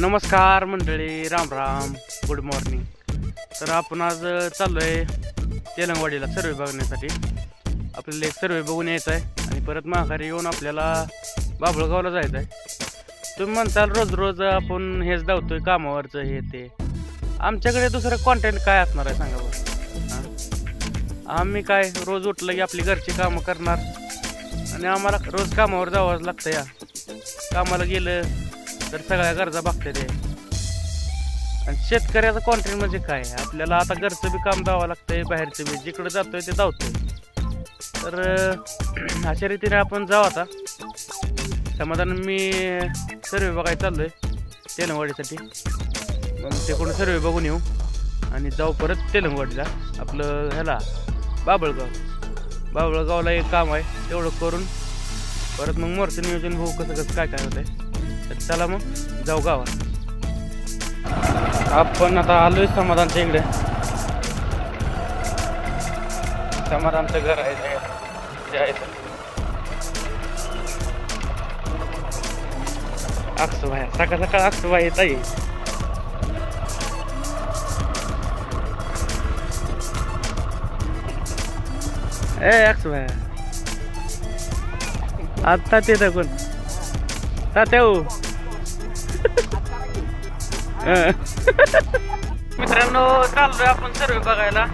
नमस्कार मंडळी, Ram Ram, good morning. तर आपण आज चाललोय तेलंगवाडीला सर्वे बघण्यासाठी. आपल्याला एक सर्वे बघून यायचं आहे आणि परत माघारी येऊन आपल्याला बाबळगावला जायचं आहे. तुम्ही म्हणताल रोज रोज आपण हेच धावतोय कामावरचं हे ते. आमच्याकडे दुसरं कॉन्टेंट काय असणार आहे सांगा बरं. आम्ही काय रोज उठलं की आपली घरची कामं करणार आणि आम्हाला रोज कामावर जावंच लागतं. या कामाला गेलं तर सगळ्या गरजा बघते ते. आणि शेतकऱ्याचं कॉन्टेंट म्हणजे काय, आपल्याला आता घरचं बी काम जावं लागतंय, बाहेरचं बी जिकडं जातोय ते धावतोय. तर अशा रीतीने आपण जाऊ. आता समाधान मी सर्वे बघायला चाललोय तेलंगवाडीसाठी. मग ते कोण सर्वे बघून येऊ आणि जाऊ परत तेलंगवाडीला, आपलं ह्याला बाबळगावला एक काम आहे तेवढं करून परत मग मोरचं नियोजन बघू कसं कसं काय काय होतंय. तर चला मग जाऊ गावात. आपण आता आलोय समाधानच्या इकडे. समाधानचं घर आहे ते आहे. अक्षबाई सकाळ सकाळ अक्षबाई येत आहे. ए अक्षबाई आता ते कोण तात्या मित्रांनो, चाललोय आपण सर्वे बघायला.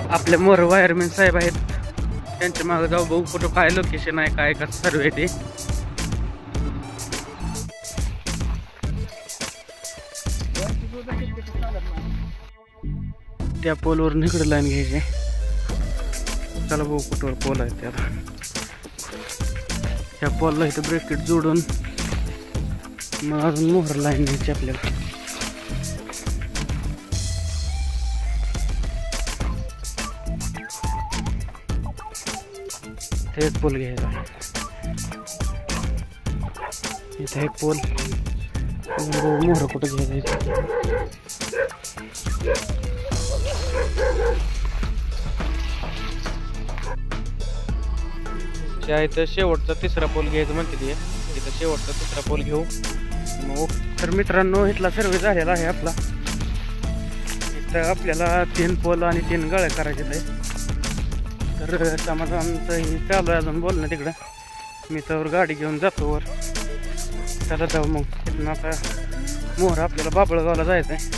आपले मोर वायरमॅन साहेब आहेत, त्यांच्या मागे जाऊ बघू कुठं काय लोकेशन आहे, काय कसं सर्वे ते. त्या पोलवर इकडे लाईन घ्यायची. चला बघू कुठं पोल आहे त्याला. ह्या पोलला इथं ब्रेकेट जोडून मग अजून मोहर लाईन घ्यायची आपल्याला. एक पोल घ्यायचा, इथे एक पोल. मोहर कुठं घ्यायचं, इथं शेवटचा तिसरा पोल घ्यायचं म्हणते ते. इथं शेवटचा तिसरा पोल घेऊ मग. तर मित्रांनो, इथला सर्वे झालेला आहे आपला. इथं आपल्याला 3 पोल आणि 3 गळ्या करायचे आहे. तर समाधानचं हे चालू आहे अजून बोलणं तिकडं. मी तर गाडी घेऊन जातो वर. चला जाऊ मग. तिथून आता मोहर आपल्याला बाबळगावला जायचं आहे.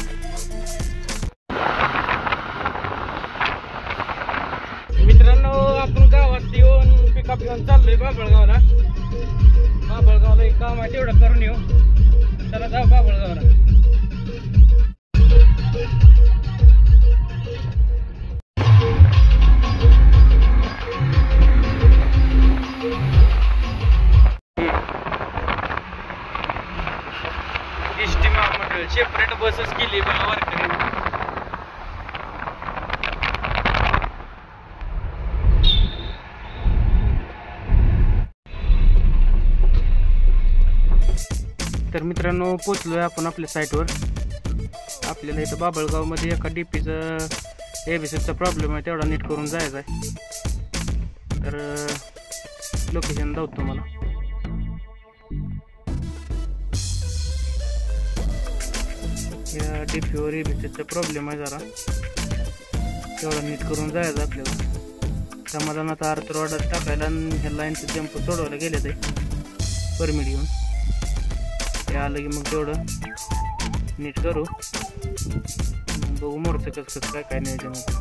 मित्रांनो, आपण गावात येऊन पिकअप घेऊन चाललोय बाबळगावला. बाबळगावला एक काम आहे तेवढं करून येऊ. चला जाऊ बाबळगावला. सेपरेट बसेस केली बघा वारकरी. तर मित्रांनो, पोचलोय आपण आपल्या साईटवर. आपल्याला इथं बाबळगावमध्ये एका डीपीचं एबीसीचा प्रॉब्लेम आहे, तेवढा नीट करून जायचा आहे. तर लोकेशन दावतो मला. या डीपीवर एबीसीचा प्रॉब्लेम आहे जरा, तेवढा नीट करून जायचं आपल्याला. समाधान आता अर्थ ऑर्डर टाकायला आणि ह्या लाईनचं जंप सोडवायला गेले ते परमिट घेऊन. ते आलं की मग तेवढं नीट करू. बघू मोरचं कसं कसं काय काय नियोजन होतं.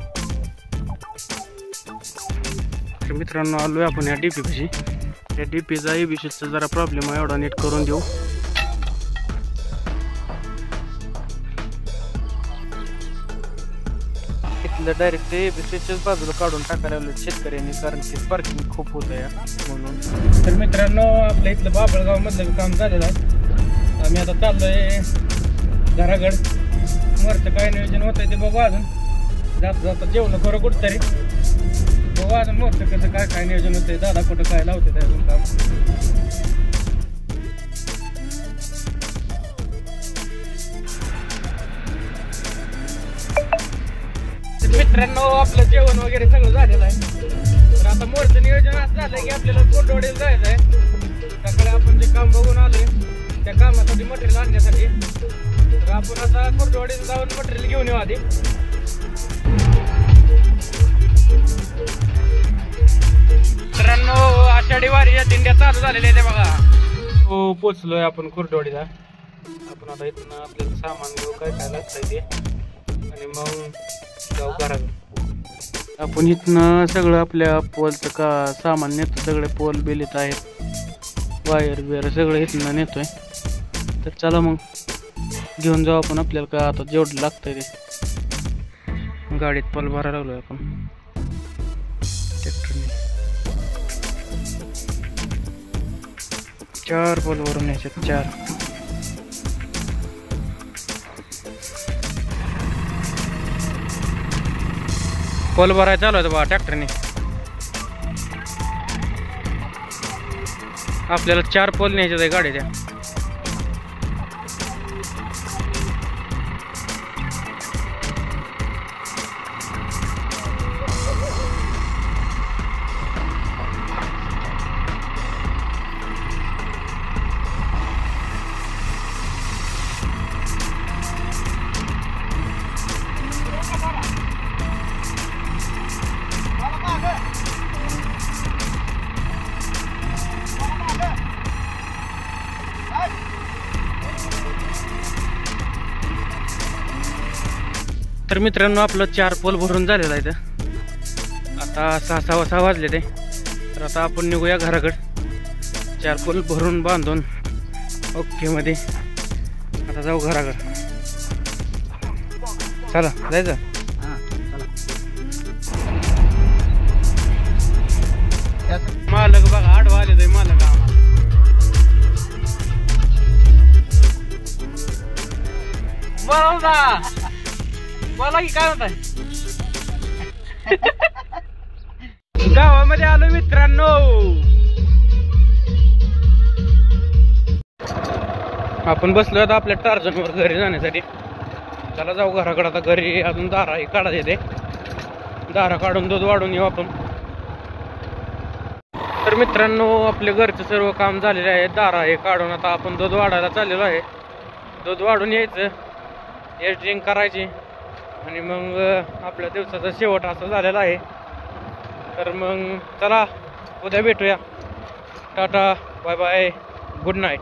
तर मित्रांनो, आलोय आपण ह्या डीपी पाशी. त्या डीपीचा एबीसीचा जरा प्रॉब्लेम आहे, एवढा नीट करून देऊ. डायरेक्ट एबीसीच्याच बाजूला काढून टाकायला लावलं शेतकऱ्यांनी, कारण की पार्किंग खूप होतं या म्हणून. तर मित्रांनो, आपल्या इथलं बाबळगाव मधलं काम झालेलं आहे. आम्ही आता चाललोय घरागड. मोरचं काय नियोजन होतंय ते बघू. अजून जाता जाता जेवण करू कुठतरी. बघू अजून मोठं कसं काय काय नियोजन होतंय, दादा कुठं काय लावते त्या अजून काम. मित्रांनो आपलं जेवण वगैरे सगळं झालेलं आहे. तर आता मोठं नियोजन असं झालं की आपल्याला कुर्डवाडीला जायचं आहे. सकाळी आपण जे काम बघून आलोय त्या कामासाठी मटेरियल आणण्यासाठी. तर आपण आता कुर्डवाडीला जाऊन मटेरियल घेऊन येऊ आधी. मित्रांनो आषाढी वारीच्या दिंड्या चालू झालेल्या आहेत बघा. हो पोचलोय आपण कुर्डवाडीला. आपण आता इथून आपल्याला सामान घेऊ काय काय लागतंय ते आणि मग जाऊ घरात. आपण इथनं सगळं आपल्या पोलचं का सामान नेतो. सगळे पोल बिल येत आहेत, वायर बियर सगळं इथनं नेतोय. तर चला मग घेऊन जाऊ आपण. आपल्याला का आता जेवढं लागतंय ते गाडीत पोल भरायला लागलोय आपण ट्रॅक्टरने. 4 पोल भरून यायचे 4. पोल भरायला चालू आहे बघा ट्रॅक्टरने. आपल्याला 4 पोल न्यायचे आहे गाडीच्या. तर मित्रांनो आपलं 4 पोल भरून झालेलं आहे. आता 6:15 वाजले ते. तर आता आपण निघूया घराकडे. 4 पोल भरून बांधून ओके मध्ये आता जाऊ घराकडे. चला जायचं. मालक बघा आडवा आले मालक आम्हाला. बरोबर बोला की काय होत. गावामध्ये आलो मित्रांनो. आपण बसलो आता आपल्या टार्झनवर घरी जाण्यासाठी. चला जाऊ घराकडे. आता घरी अजून दारा हे काढा येते. दारा काढून दूध वाढून येऊ आपण. तर मित्रांनो आपल्या घरचं सर्व काम झालेलं आहे. दारा हे काढून आता आपण दूध वाढायला चाललेलो आहे. दूध वाढून यायचं, एडिटिंग करायची आणि मग आपल्या दिवसाचा शेवट असं झालेला आहे. तर मग चला उद्या भेटूया. Tata bye bye good night.